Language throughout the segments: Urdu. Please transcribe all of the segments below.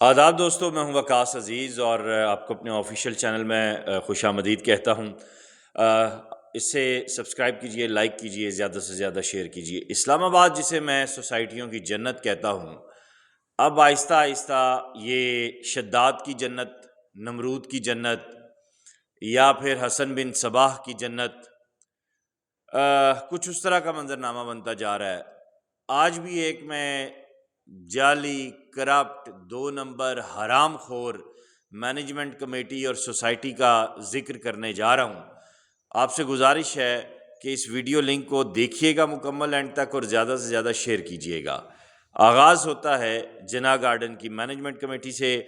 آداب دوستو، میں ہوں وقاص عزیز اور آپ کو اپنے آفیشیل چینل میں خوش آمدید کہتا ہوں۔ اسے سبسکرائب کیجئے، لائک کیجئے، زیادہ سے زیادہ شیئر کیجئے۔ اسلام آباد جسے میں سوسائٹیوں کی جنت کہتا ہوں، اب آہستہ آہستہ یہ شداد کی جنت، نمرود کی جنت یا پھر حسن بن صباح کی جنت کچھ اس طرح کا منظرنامہ بنتا جا رہا ہے۔ آج بھی ایک میں جعلی، کرپٹ، 2 نمبر، حرام خور مینجمنٹ کمیٹی اور سوسائٹی کا ذکر کرنے جا رہا ہوں۔ آپ سے گزارش ہے کہ اس ویڈیو لنک کو دیکھیے گا مکمل اینڈ تک اور زیادہ سے زیادہ شیئر کیجیے گا۔ آغاز ہوتا ہے جناح گارڈن کی مینجمنٹ کمیٹی سے۔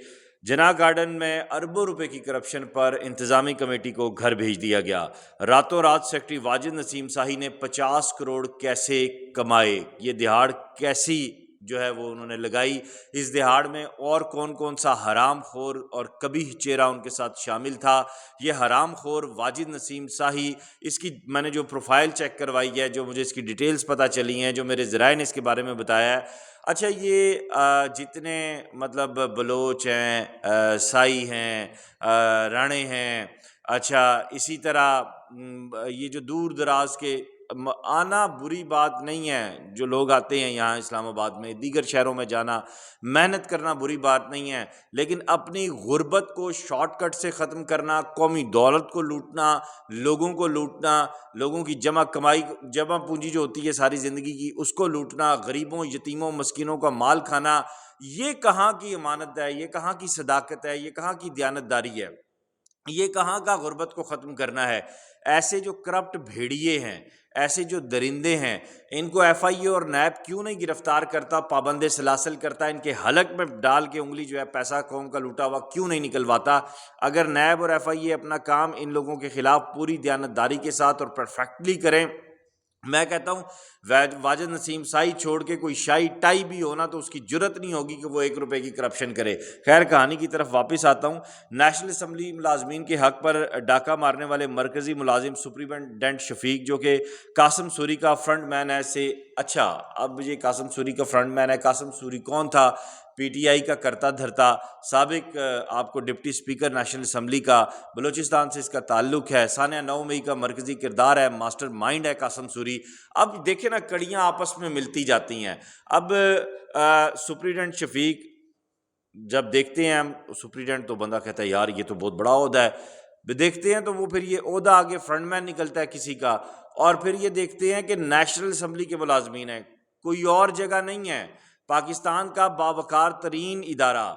جناح گارڈن میں اربوں روپے کی کرپشن پر انتظامی کمیٹی کو گھر بھیج دیا گیا۔ راتوں رات سیکٹری واجد نسیم شاہی نے 50 کروڑ کیسے کمائے، یہ دہاڑ کیسی جو ہے وہ انہوں نے لگائی، اس دہاڑ میں اور کون کون سا حرام خور اور قبیح چہرہ ان کے ساتھ شامل تھا۔ یہ حرام خور واجد نسیم شاہی، اس کی میں نے جو پروفائل چیک کروائی ہے، جو مجھے اس کی ڈیٹیلز پتہ چلی ہیں، جو میرے ذرائع نے اس کے بارے میں بتایا ہے، اچھا یہ جتنے مطلب بلوچ ہیں، سائی ہیں، رانے ہیں، اچھا اسی طرح یہ جو دور دراز کے آنا بری بات نہیں ہے، جو لوگ آتے ہیں یہاں اسلام آباد میں، دیگر شہروں میں جانا، محنت کرنا بری بات نہیں ہے، لیکن اپنی غربت کو شارٹ کٹ سے ختم کرنا، قومی دولت کو لوٹنا، لوگوں کو لوٹنا، لوگوں کی جمع کمائی، جمع پونجی جو ہوتی ہے ساری زندگی کی، اس کو لوٹنا، غریبوں، یتیموں، مسکینوں کا مال کھانا، یہ کہاں کی امانت ہے، یہ کہاں کی صداقت ہے، یہ کہاں کی دیانتداری ہے، یہ کہاں کا غربت کو ختم کرنا ہے۔ ایسے جو کرپٹ بھیڑیے ہیں، ایسے جو درندے ہیں، ان کو ایف آئی اے اور نیب کیوں نہیں گرفتار کرتا، پابند سلاسل کرتا، ان کے حلق میں ڈال کے انگلی جو ہے پیسہ قوم کا لوٹا ہوا کیوں نہیں نکلواتا؟ اگر نیب اور ایف آئی اے اپنا کام ان لوگوں کے خلاف پوری دیانتداری کے ساتھ اور پرفیکٹلی کریں، میں کہتا ہوں واجد نسیم شاہی چھوڑ کے کوئی شاہی ٹائی بھی ہونا تو اس کی جرت نہیں ہوگی کہ وہ 1 روپے کی کرپشن کرے۔ خیر، کہانی کی طرف واپس آتا ہوں۔ نیشنل اسمبلی ملازمین کے حق پر ڈاکہ مارنے والے مرکزی ملازم سپرنٹینڈنٹ شفیق، جو کہ قاسم سوری کا فرنٹ مین ہے، سے اچھا اب یہ قاسم سوری کا فرنٹ مین ہے، قاسم سوری کون تھا؟ پی ٹی آئی کا کرتا دھرتا، سابق آپ کو ڈپٹی اسپیکر نیشنل اسمبلی کا، بلوچستان سے اس کا تعلق ہے، سانحہ 9 مئی کا مرکزی کردار ہے، ماسٹر مائنڈ ہے قاسم سوری۔ اب دیکھیں نا، کڑیاں آپس میں ملتی جاتی ہیں۔ اب سپرنٹینڈنٹ شفیق جب دیکھتے ہیں ہم، سپرنٹینڈنٹ تو بندہ کہتا ہے یار یہ تو بہت بڑا عہدہ ہے، دیکھتے ہیں تو وہ پھر یہ عہدہ آگے فرنٹ مین نکلتا ہے کسی کا، اور پھر یہ دیکھتے ہیں کہ نیشنل اسمبلی کے ملازمین ہیں، کوئی اور جگہ نہیں ہے۔ پاکستان کا باوقار ترین ادارہ،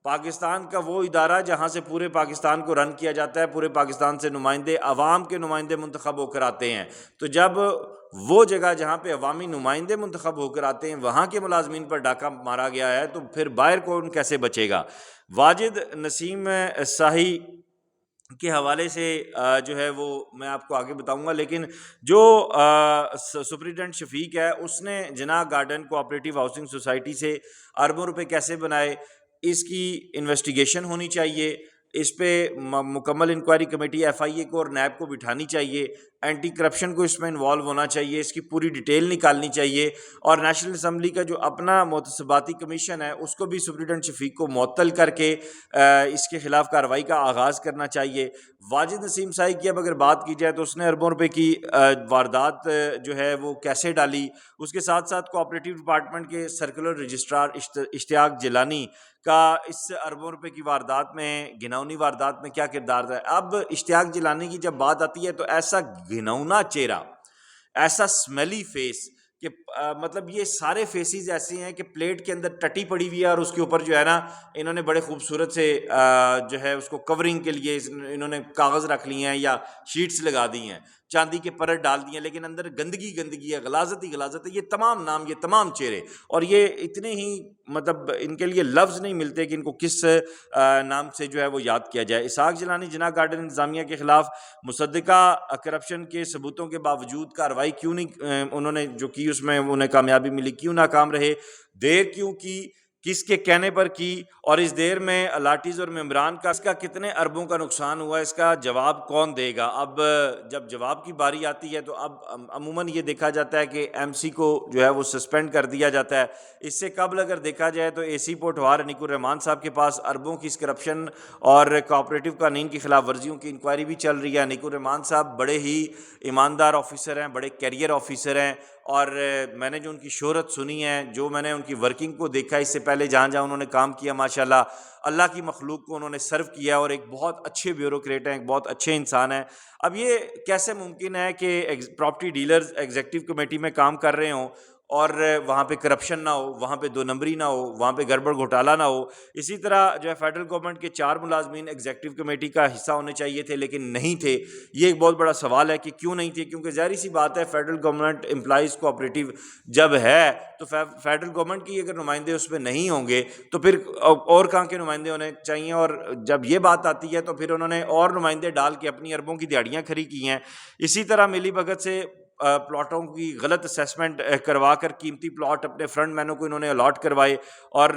پاکستان کا وہ ادارہ جہاں سے پورے پاکستان کو رن کیا جاتا ہے، پورے پاکستان سے نمائندے، عوام کے نمائندے منتخب ہو کر آتے ہیں، تو جب وہ جگہ جہاں پہ عوامی نمائندے منتخب ہو کر آتے ہیں وہاں کے ملازمین پر ڈاکہ مارا گیا ہے، تو پھر باہر کون کیسے بچے گا؟ واجد نسیم شاہی کے حوالے سے جو ہے وہ میں آپ کو آگے بتاؤں گا، لیکن جو سپرنٹینڈنٹ شفیق ہے، اس نے جناح گارڈن کوآپریٹیو ہاؤسنگ سوسائٹی سے اربوں روپے کیسے بنائے، اس کی انویسٹیگیشن ہونی چاہیے، اس پہ مکمل انکوائری کمیٹی ایف آئی اے کو اور نیب کو بٹھانی چاہیے، اینٹی کرپشن کو اس میں انوالو ہونا چاہیے، اس کی پوری ڈیٹیل نکالنی چاہیے، اور نیشنل اسمبلی کا جو اپنا محتسباتی کمیشن ہے اس کو بھی سپرنٹینڈنٹ شفیق کو معطل کر کے اس کے خلاف کارروائی کا آغاز کرنا چاہیے۔ واجد نسیم شاہی کی اب اگر بات کی جائے تو اس نے اربوں روپے کی واردات جو ہے وہ کیسے ڈالی، اس کے ساتھ ساتھ کوآپریٹیو ڈپارٹمنٹ کے سرکولر رجسٹرار اشتیاق جیلانی کا اس اربوں روپے کی واردات میں، گھناؤنی واردات میں کیا کردار تھا۔ اب اشتیاق جیلانی کی جب بات آتی ہے تو ایسا گھناؤنا چہرہ، ایسا سمیلی فیس کہ مطلب یہ سارے فیسز ایسے ہیں کہ پلیٹ کے اندر ٹٹی پڑی ہوئی ہے اور اس کے اوپر جو ہے نا انہوں نے بڑے خوبصورت سے جو ہے اس کو کورنگ کے لیے انہوں نے کاغذ رکھ لیے ہیں یا شیٹس لگا دی ہیں، چاندی کے پرت ڈال دی ہیں، لیکن اندر گندگی گندگی ہے، غلاظت ہی غلاظت ہے۔ یہ تمام نام، یہ تمام چہرے، اور یہ اتنے ہی مطلب ان کے لیے لفظ نہیں ملتے کہ ان کو کس نام سے جو ہے وہ یاد کیا جائے۔ اسحاق جیلانی جناح گارڈن انتظامیہ کے خلاف مصدقہ کرپشن کے ثبوتوں کے باوجود کارروائی کیوں نہیں انہوں نے جو کی، اس میں انہیں کامیابی ملی، کیوں ناکام رہے، دیر کیوں کی، کس کے کہنے پر کی، اور اس دیر میں الاٹیز اور ممبران کا اس کا کتنے اربوں کا نقصان ہوا، اس کا جواب کون دے گا؟ اب جب جواب کی باری آتی ہے تو اب عموماً یہ دیکھا جاتا ہے کہ ایم سی کو جو ہے وہ سسپینڈ کر دیا جاتا ہے۔ اس سے قبل اگر دیکھا جائے تو اے سی پٹوار انیک الرحمان صاحب کے پاس اربوں کی اس کرپشن اور کوآپریٹو قوانین کی خلاف ورزیوں کی انکوائری بھی چل رہی ہے۔ انیک الرحمان صاحب بڑے ہی ایماندار آفیسر ہیں، بڑے کیریئر آفیسر ہیں، اور میں نے جو ان کی شہرت سنی ہے، جو میں نے ان کی ورکنگ کو دیکھا اس سے پہلے جہاں جہاں انہوں نے کام کیا، ماشاءاللہ اللہ کی مخلوق کو انہوں نے سرو کیا، اور ایک بہت اچھے بیوروکریٹ ہیں، ایک بہت اچھے انسان ہیں۔ اب یہ کیسے ممکن ہے کہ پراپرٹی ڈیلرز ایگزیکٹو کمیٹی میں کام کر رہے ہوں اور وہاں پہ کرپشن نہ ہو، وہاں پہ دو نمبری نہ ہو، وہاں پہ گڑبڑ گھوٹالہ نہ ہو؟ اسی طرح جو ہے فیڈرل گورنمنٹ کے 4 ملازمین ایگزیکٹو کمیٹی کا حصہ ہونے چاہیے تھے لیکن نہیں تھے۔ یہ ایک بہت بڑا سوال ہے کہ کیوں نہیں تھے، کیونکہ ظاہری سی بات ہے فیڈرل گورنمنٹ امپلائیز کوآپریٹو جب ہے تو فیڈرل گورنمنٹ کی اگر نمائندے اس میں نہیں ہوں گے تو پھر اور کہاں کے نمائندے ہونے چاہیے؟ اور جب یہ بات آتی ہے تو پھر انہوں نے اور نمائندے ڈال کے اپنی اربوں کی دیہڑیاں کھڑی کی ہیں۔ اسی طرح ملی بھگت سے پلاٹوں کی غلط اسیسمنٹ کروا کر قیمتی پلاٹ اپنے فرنٹ مینوں کو انہوں نے الاٹ کروائے، اور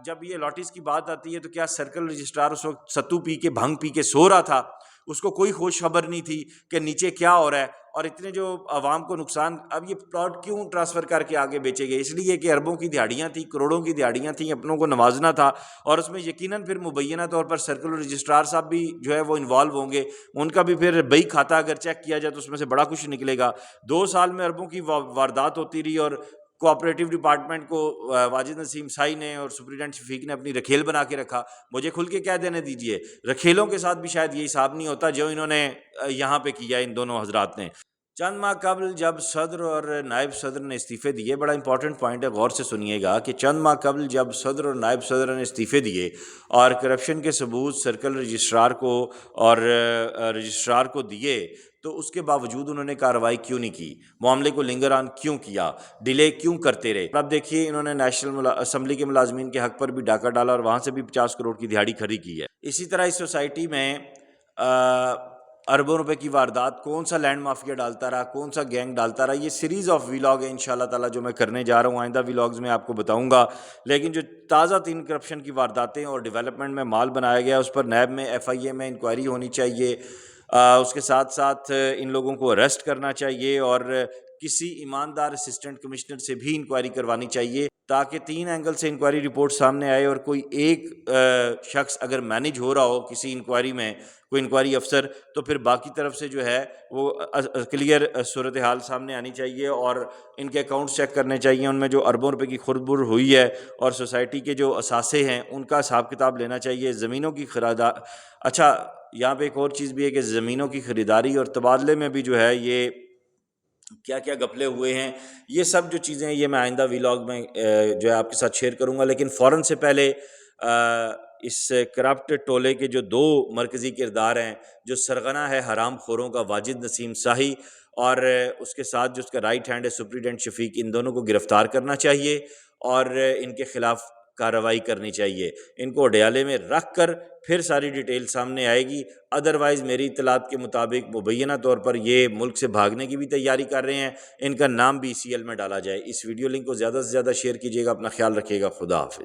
جب یہ الاٹیز کی بات آتی ہے تو کیا سرکل رجسٹرار اس وقت ستو پی کے بھنگ پی کے سو رہا تھا؟ اس کو کوئی ہوش خبر نہیں تھی کہ نیچے کیا ہو رہا ہے، اور اتنے جو عوام کو نقصان۔ اب یہ پلاٹ کیوں ٹرانسفر کر کے آگے بیچے گئے؟ اس لیے کہ اربوں کی دیہڑیاں تھیں، کروڑوں کی دیہڑیاں تھیں، اپنوں کو نوازنا تھا، اور اس میں یقیناً پھر مبینہ طور پر سرکل رجسٹرار صاحب بھی جو ہے وہ انوالو ہوں گے، ان کا بھی پھر بئی کھاتا اگر چیک کیا جائے تو اس میں سے بڑا کچھ نکلے گا۔ 2 سال میں اربوں کی واردات ہوتی رہی، اور کوآپریٹو ڈپارٹمنٹ کو واجد نسیم سائی نے اور سپرنٹینڈنٹ شفیق نے اپنی رکھیل بنا کے رکھا۔ مجھے کھل کے کہہ دینے دیجئے، رکھیلوں کے ساتھ بھی شاید یہ حساب نہیں ہوتا جو انہوں نے یہاں پہ کیا ان دونوں حضرات نے۔ چند ماہ قبل جب صدر اور نائب صدر نے استعفے دیے، بڑا امپورٹنٹ پوائنٹ ہے، غور سے سنیے گا کہ چند ماہ قبل جب صدر اور نائب صدر نے استعفے دیے اور کرپشن کے ثبوت سرکل رجسٹرار کو اور رجسٹرار کو دیے، تو اس کے باوجود انہوں نے کارروائی کیوں نہیں کی؟ معاملے کو لنگر آن کیوں کیا؟ ڈیلے کیوں کرتے رہے؟ اب دیکھیے انہوں نے نیشنل اسمبلی کے ملازمین کے حق پر بھی ڈاکہ ڈالا اور وہاں سے بھی 50 کروڑ کی دیہڑی کھڑی کی ہے۔ اسی طرح اس سوسائٹی میں اربوں روپے کی واردات کون سا لینڈ مافیا ڈالتا رہا، کون سا گینگ ڈالتا رہا، یہ سیریز آف ویلاگ ہے انشاءاللہ تعالیٰ جو میں کرنے جا رہا ہوں، آئندہ ویلاگز میں آپ کو بتاؤں گا۔ لیکن جو تازہ تین کرپشن کی وارداتیں اور ڈیولپمنٹ میں مال بنایا گیا اس پر نیب میں FIA میں انکوائری ہونی چاہیے، اس کے ساتھ ساتھ ان لوگوں کو اریسٹ کرنا چاہیے، اور کسی ایماندار اسسٹنٹ کمشنر سے بھی انکوائری کروانی چاہیے تاکہ 3 اینگل سے انکوائری رپورٹ سامنے آئے، اور کوئی ایک شخص اگر مینیج ہو رہا ہو کسی انکوائری میں، کوئی انکوائری افسر، تو پھر باقی طرف سے جو ہے وہ کلیئر صورتحال سامنے آنی چاہیے، اور ان کے اکاؤنٹس چیک کرنے چاہیے، ان میں جو اربوں روپے کی خربر ہوئی ہے اور سوسائٹی کے جو اثاثے ہیں ان کا حساب کتاب لینا چاہیے۔ زمینوں کی خریداری، اچھا یہاں پہ ایک اور چیز بھی ہے کہ زمینوں کی خریداری اور تبادلے میں بھی جو ہے یہ کیا کیا گپلے ہوئے ہیں، یہ سب جو چیزیں یہ میں آئندہ ویلاگ میں جو ہے آپ کے ساتھ شیئر کروں گا۔ لیکن فوراً سے پہلے اس کرپٹ ٹولے کے جو 2 مرکزی کردار ہیں، جو سرغنہ ہے حرام خوروں کا واجد نسیم ساہی، اور اس کے ساتھ جو اس کا رائٹ ہینڈ ہے سپرنٹینڈنٹ شفیق، ان دونوں کو گرفتار کرنا چاہیے اور ان کے خلاف کارروائی کرنی چاہیے۔ ان کو اڈیالے میں رکھ کر پھر ساری ڈیٹیل سامنے آئے گی، ادروائز میری اطلاعات کے مطابق مبینہ طور پر یہ ملک سے بھاگنے کی بھی تیاری کر رہے ہیں، ان کا نام بھی ECL میں ڈالا جائے۔ اس ویڈیو لنک کو زیادہ سے زیادہ شیئر کیجیے گا، اپنا خیال رکھیے گا، خدا حافظ۔